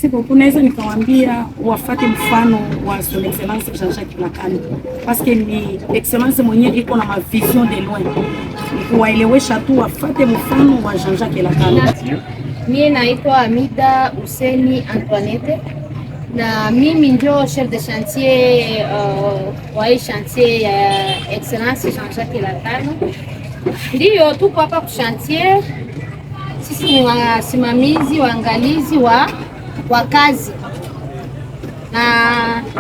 Merci beaucoup. Naweza nikamwambia wafate mfano wa son excellence Jean-Jacques Lacan, parce que ni excellence mwenyewe iko na vision de loin, kuwaelewesha tu wafate mfano wa Jean-Jacques Lacan. Mimi naitwa Amida Hussein Antoinette na mimi ndio chef de chantier wa hii chantier ya excellence Jean-Jacques Lacan. Ndio tuko hapa kwa chantier, sisi ni wasimamizi waangalizi wa kazi, na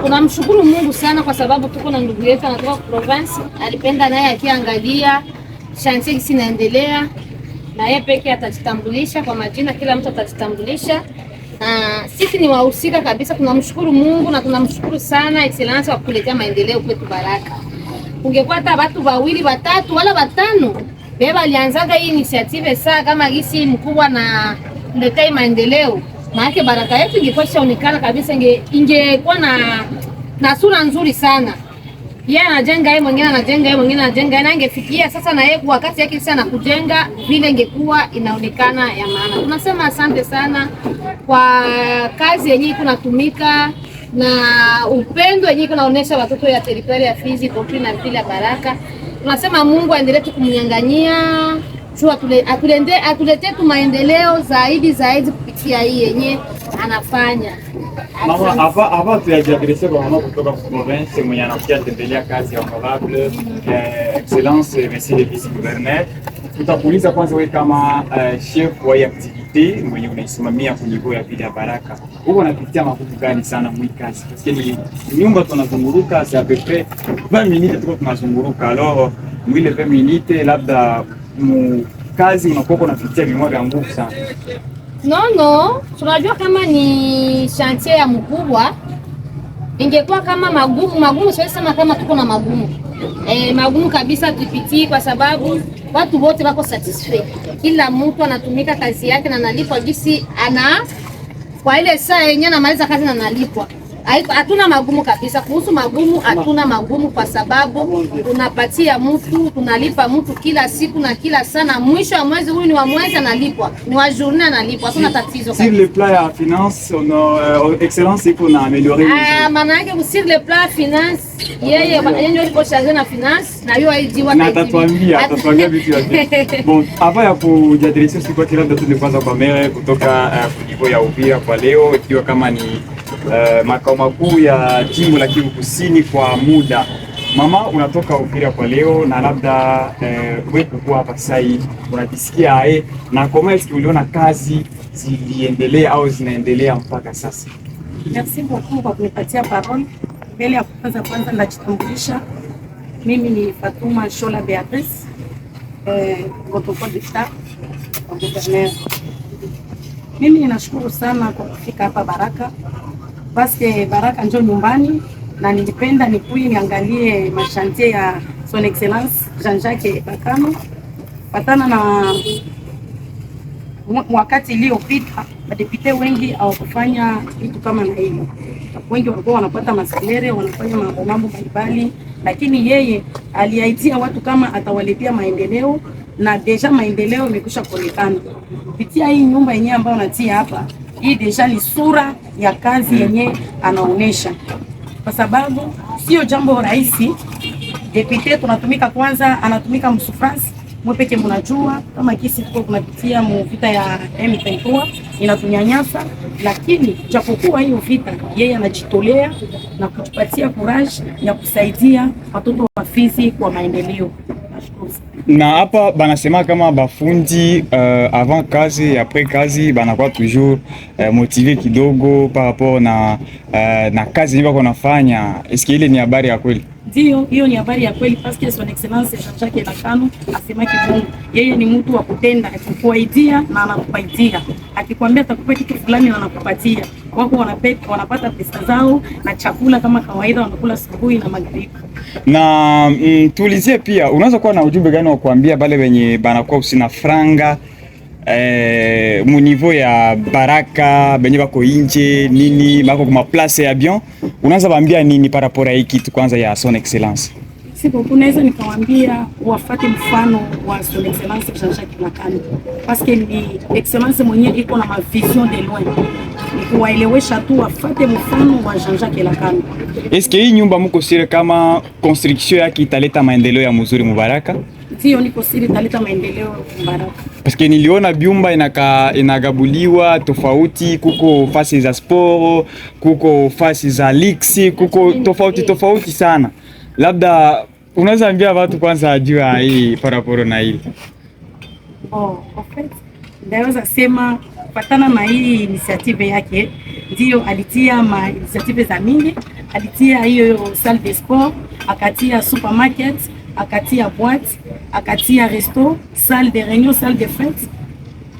tunamshukuru Mungu sana kwa sababu tuko na ndugu yetu anatoka province, alipenda naye akiangalia chantier hii inaendelea, na yeye pekee atajitambulisha kwa majina, kila mtu atajitambulisha, na sisi ni wahusika kabisa. Tunamshukuru Mungu na tunamshukuru sana excellence kwa kuletea maendeleo kwetu Baraka. Ungekuwa hata watu wawili watatu wala watano beba alianzaga hii initiative saa kama gisi mkubwa na kuletea maendeleo, maana Baraka yetu ingekuwa ishaonekana kabisa, ingekuwa na sura nzuri sana. Yeye anajenga, yeye mwingine anajenga, yeye mwingine anajenga, na ingefikia sasa na yeye wakati yake sana kujenga vile ingekuwa inaonekana ya maana. Tunasema asante sana kwa kazi yenyewe kunatumika na upendo yenyewe kunaonesha watoto ya teritoria ya Fizi Kopri na vile ya Baraka. Tunasema Mungu aendelee kumnyang'anyia atuletee tu maendeleo zaidi kupitia hii yenye anafanya. Mama, hapa tuyajiadrese kwa mama kutoka province mwenye anakuja tembelea kazi ya honorable excellence monsieur le vice-gouverneur. Tutakuuliza kwanza wewe kama chef wa activite mwenye unaisimamia kwa niveau ya vile ya Baraka, huko unapitia mafuta gani sana mwi kazi? Parce que nyumba tunazunguruka c'est à peu près 20 minutes tuko tunazunguruka, alors mwile 20 minutes labda kazi unakuwa unapitia mimoja nguvu sana. No, tunajua kama ni chantier ya mkubwa, ingekuwa kama magumu siwezi sema kama tuko na magumu. Magumu kabisa tupitii kwa sababu watu wote wako satisfied. Kila mtu anatumika kazi yake na analipwa jinsi kwa ile saa yenyewe anamaliza kazi na analipwa. Hatuna magumu kabisa. Kuhusu magumu, hatuna magumu kwa sababu tunapatia mtu, tunalipa mtu kila siku na kila sana. Mwisho wa mwezi, huyu ni wa mwezi analipwa, ni wa journée analipwa. Hatuna tatizo kabisa. Sur le plan ya finance, excellence ipo na améliorer. Maana yake sur le plan finance, yeye ndio yuko chargé na finance na yeye aijiwa na atatuambia vitu yake. Bon, avant ya kujadiliana sisi kwa kila mtu kwanza kwa mere kutoka niveau ya Uvira kwa leo, ikiwa kama ni makao makuu ya jimbo la Kivu Kusini kwa muda. Mama, unatoka Uvira kwa leo na labda wewe kwa hapa sasa unajisikia na kama eski uliona kazi ziliendelea au zinaendelea mpaka sasa? Merci beaucoup kwa kunipatia parole. Mbele ya kwanza ndajitambulisha. Mimi ni Fatuma Shola Beatrice, protocole de staff wa gouverneur. Mimi ninashukuru sana kwa kufika hapa Baraka. Paske Baraka ndio nyumbani na nilipenda nikuye niangalie mashantie ya son excellence Jean-Jacques Lacan. Patana na wakati iliyopita madepite wengi hawakufanya vitu kama na hilo. Wengi walikuwa wanapata masalere, wanafanya mambo mbalimbali, lakini yeye aliaidia watu kama atawaletea maendeleo, na deja maendeleo imekwisha kuonekana kupitia hii nyumba yenyewe ambayo natia hapa. Hii deja ni sura ya kazi yenye anaonesha, kwa sababu sio jambo rahisi. Depute tunatumika kwanza, anatumika msufrasi mwepeke, mnajua kama kisi tuko tunapitia vita ya M23 inatunyanyasa, lakini japokuwa hiyo vita yeye anajitolea na kutupatia courage ya kusaidia watoto wa Fizi kwa maendeleo. Na hapa banasema kama bafundi avant kazi après kazi banakuwa toujours motivé kidogo par rapport na kazi yenyewe wanafanya. Est-ce que ile ni habari ya kweli? Ndio, hiyo ni habari ya kweli, parce que son excellence Jean-Jacques Lacan asema kitu, yeye ni mtu wa kutenda, akikuaidia na anakupaitia, akikwambia atakupa kitu fulani na anakupatia. Wako wanapata pesa zao na chakula kama kawaida, wanakula asubuhi na magharibi. Na tuulizie pia, unaweza kuwa na ujumbe gani wa kuambia bale wenye banakuwa usina franga mu niveau ya Baraka benye bako inje nini bako kuma place ya bien, unaweza baambia nini par rapport à hiki kitu kwanza ya son excellence? Sipo kunaweza nikawaambia wafate mfano wa son excellence Jean-Jacques Lacan, parce que ni excellence mwenyewe iko na vision de loin. ni kuwaelewesha tu wafate mfano wa Jean-Jacques Elakano. Eske hii nyumba mko siri kama construction yake italeta maendeleo ya mzuri Mubaraka? Ndio, niko siri italeta maendeleo Mubaraka. Paske niliona byumba inagabuliwa tofauti, kuko fasi za sport, kuko fasi za liksi, kuko tofauti sana. Labda unaweza ambia watu kwanza ajua hii paraporo na hili. En fait, ndaweza sema patana na hii initiative yake, ndio alitia ma initiative za mingi, alitia hiyo salle de sport, akatia supermarket, akatia boîte, akatia resto, salle de réunion, salle de fête.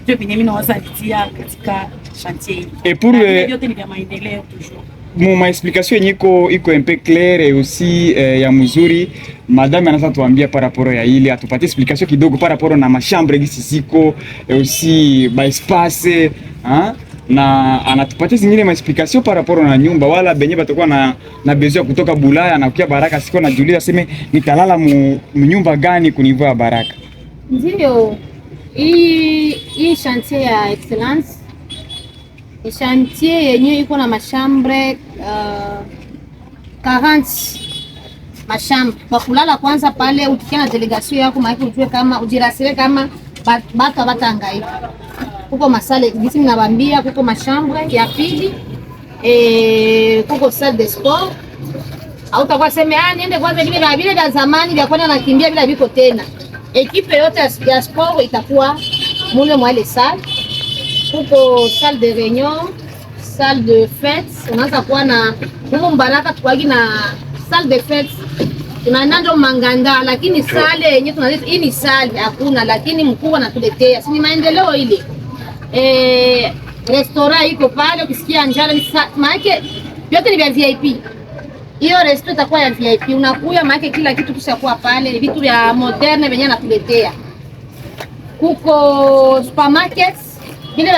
Ndio Benjamin waza alitia katika chantier. Et pour yote ni vya maendeleo toujours. Mon explication iko un peu claire et aussi ya mzuri. Madame anaweza tuambia par rapport ya ile, atupatie explication kidogo par rapport na machambre gisi siko et aussi ba espace na anatupatia zingine ma explication par rapport na nyumba, wala benye batakuwa na besoin kutoka Bulaya na kukia Baraka, siko najiuliza sema nitalala mu nyumba gani kunivua Baraka. Ndio hii chantier ya excellence ni chantier yenye iko na machambre 40 machambre kwa kulala. Kwanza pale ukikia na delegation yako maana ujue kama ujirasire kama bata hangaika. Kuko masale gisi ninabambia, kuko machambre ya pili kuko salle de sport. Au utakuwa sema niende kwanza vile vya zamani vya kwenda nakimbia vile viko tena. Ekipe yote ya sport itakuwa mule mwa ile salle. Kuko salle de réunion, salle de fête, unaanza kuwa na huko Mbaraka tukwagi na salle de fête. Tunaenda Manganda, lakini salle yenyewe tunaleta hii ni salle hakuna, lakini mkuu anatuletea. Si ni maendeleo ile. Restaurant iko pale, ukisikia njala maana yote ni vya VIP. Hiyo restaurant itakuwa ya VIP. Unakuya maana kila kitu kishakuwa pale, vitu vya moderne venye anatuletea. Kuko supermarket vile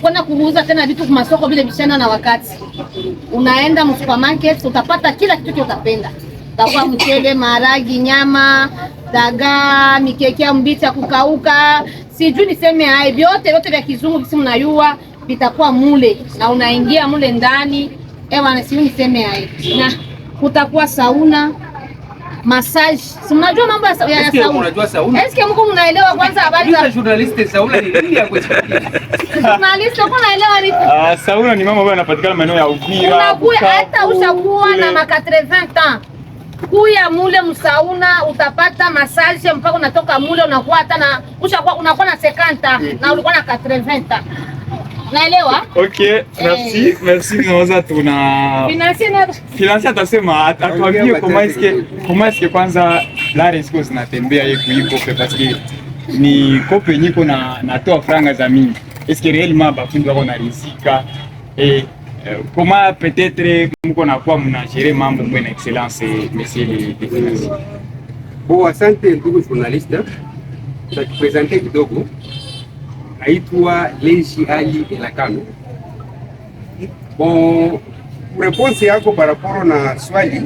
kwenda kuuza tena vitu kwa masoko vile bishana na wakati. Unaenda mu supermarket utapata kila kitu utapenda. Utakuwa mchele, maharagi, nyama, dagaa, mikeke ya mbichi ya kukauka. Sijui niseme hai vyote vya kizungu kisi mnayua vitakuwa mule na unaingia mule ndani. Ewa sijui niseme hai. Na kutakuwa sauna, massage. Si mnajua mambo ya sauna? Unajua sauna? Eske mko mnaelewa kwanza habari za journalist sauna ni nini ya kwetu? Journalist uko naelewa ni sauna ni mambo ambayo yanapatikana maeneo ya Uvira. Unakuya hata ushakuwa na ma 80 ans. Kuya mule msauna utapata massage mpaka unatoka mule unakuwa hata na unakuwa na 50 na ulikuwa na 80 ans. Naelewa? Okay, merci. Nawaza tuna financier atasema atuambie comment est-ce que kwanza la resiko zinatembea yeku iko parce que ni kope nyiko natoa franga za mingi. Est-ce que réellement bafundi wako na rizika et comment peut-être mko nakuwa mnagere mambo kwa excellence monsieur le financier. Bon, asante ndugu journaliste. Tutakupresenter kidogo. Naitwa Leji Ali Elakano. Bon, response yako paraporo na swali,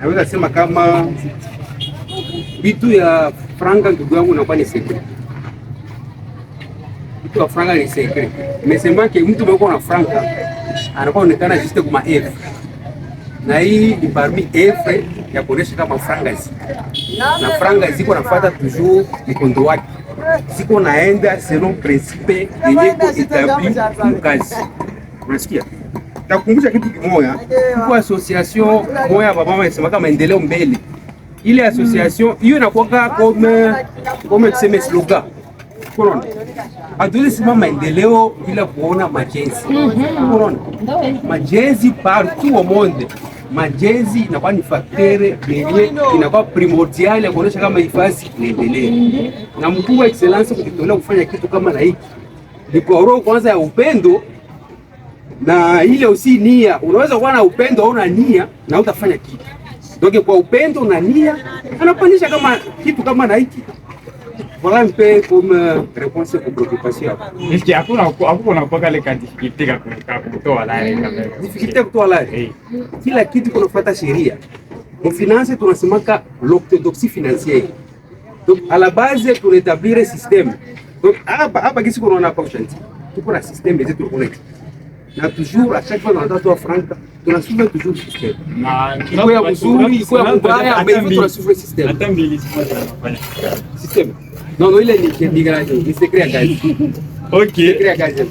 naweza sema kama vitu ya franga ndugu yangu nakuwa ni secret. Vitu ya franga ni secret. Nimesema ke mtu mweko na franga anakuwa onekana juste kuma F. Na hii ni parmi F ya kuonesha kama franga ziko. Na franga ziko nafuata toujours mkondo wake. Siko naenda selon principe yenye ko etabli mkazi. Unasikia? Nakukumbusha kitu kimoja. Kwa association moja baba mama inasema kama maendeleo mbele. Ile association hiyo inakuwa comme tuseme slogan. Corona. Hatuwezi sema maendeleo bila kuona majenzi. Corona. Majenzi partout au monde. Majenzi inakuwa ni facteur yenye inakuwa primordial ya kuonesha kama hifadhi inaendelea. Na mkuu wa excellence kujitolea kufanya kitu kama na hiki. Ni kwa roho kwanza ya upendo na ile usi nia. Unaweza kuwa na upendo au na nia na utafanya kitu. Donc kwa upendo na nia anapanisha kama kitu kama na hiki. Voilà un peu comme réponse aux préoccupations. Est-ce que hakuna kwa kale difficulté kwa kutoa lari kama difficulté kutoa lari. Kila kitu kunafuata sheria. Mu finance tunasemaka l'orthodoxie financière. Donc à la base pour établir un système. Donc hapa kisi kunaona kwa chantier. Tuko na système zetu tunaona. na toujours à chaque fois tunatoa franka tunasuivre toujours system Na iko ya mzuri iko ya mbaya, mais il faut tunasuivre system hata mbili zinafanya system. Non, ile ni garage, ni secret ya kazi. okay. Secret ya kazi.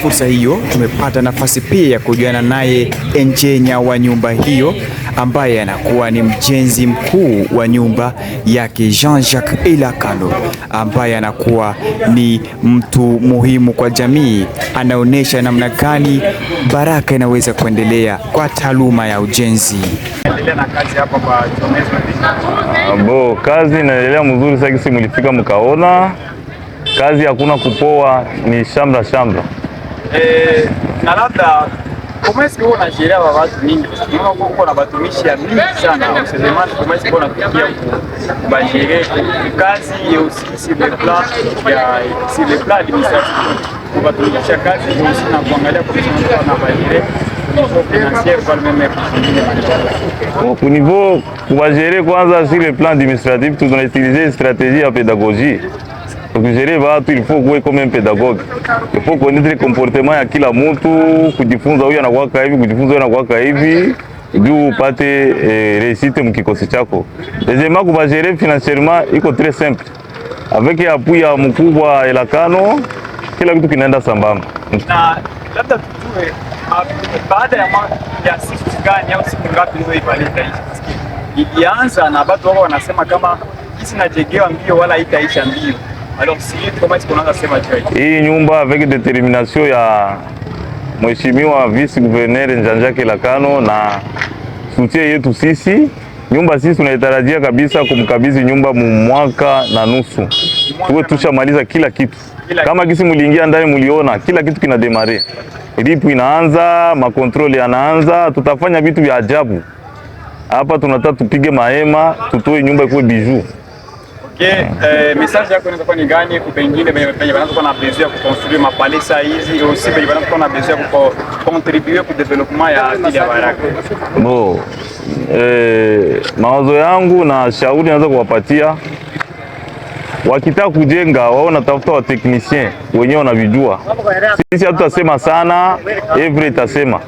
Fursa hiyo tumepata nafasi pia ya kujuana naye enjenya wa nyumba hiyo ambaye anakuwa ni mjenzi mkuu wa nyumba yake Jean-Jacques Elakano, ambaye anakuwa ni mtu muhimu kwa jamii. Anaonesha namna gani baraka inaweza kuendelea kwa taaluma ya ujenzi. Endelea na kazi hapa kwa Bo, kazi inaendelea mzuri. Sasa kisi mlifika mkaona kazi hakuna kupoa, ni shambra shambra. Na labda komesi huo na sheria wa watu mingi, unaona uko na batumishi ya mingi sana, usemani komesi kwa nafikia kubajere kazi ya usisi le plan ya si le plan administratif kubatumisha kazi ya usisi na kuangalia komesi na bajere Au niveau kubajere kwanza sur le plan administratif, tu dois utiliser une stratégie à pédagogie. Pour gérer watu il faut kuwe comme un pédagogue. Il faut connaître le comportement ya kila mtu, kujifunza huyu anakuwa hivi, kujifunza huyu anakuwa hivi, juu upate réussite mkikosi chako. Deuxièmement, kubajere financièrement iko très simple. Avec appui ya mkubwa Elakano, kila kitu kinaenda sambamba. Na labda tujue baada ya siku gani au siku ngapi ndio ibalika hii? Ilianza na watu wao wanasema kama hisi najengewa mbio wala itaisha mbio. Alors si kama tunaanza sema hii nyumba avec determination ya mheshimiwa vice gouverneur Jean-Jacques Elakano na soutien yetu sisi, nyumba sisi tunaitarajia kabisa kumkabidhi nyumba mwaka na nusu. Tuwe tushamaliza kila kitu. Kama kisi muliingia ndani muliona kila kitu kina demare. Ripu inaanza, makontroli yanaanza, tutafanya vitu vya ajabu. Hapa tunataka tupige mahema, tutoe nyumba ikuwe bijou. Okay, message yako inaweza kuwa ni gani kwa pengine penye wanaanza kuwa na besoin ya kuconstruire mapalesa hizi au si penye wanaanza kuwa na besoin ya contribuer ku development ya akili ya Baraka? Bo, mawazo yangu na shauri naweza kuwapatia, wakitaka kujenga wao natafuta wa technicien wenyewe wanavijua. Sisi hatutasema sana, every itasema.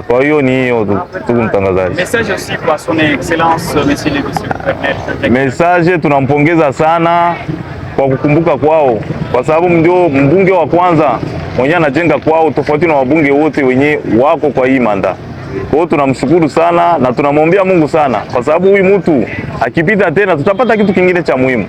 Kwa hiyo ni hiyo tu mtangazaji. Message aussi kwa son excellence monsieur le vice-gouverneur. Message tunampongeza sana kwa kukumbuka kwao, kwa sababu ndio mbunge wa kwanza mwenye anajenga kwao tofauti na wabunge wote wenye wako kwa hii manda. Kwa hiyo tunamshukuru sana na tunamwombea Mungu sana, kwa sababu huyu mtu akipita tena tutapata kitu kingine cha muhimu.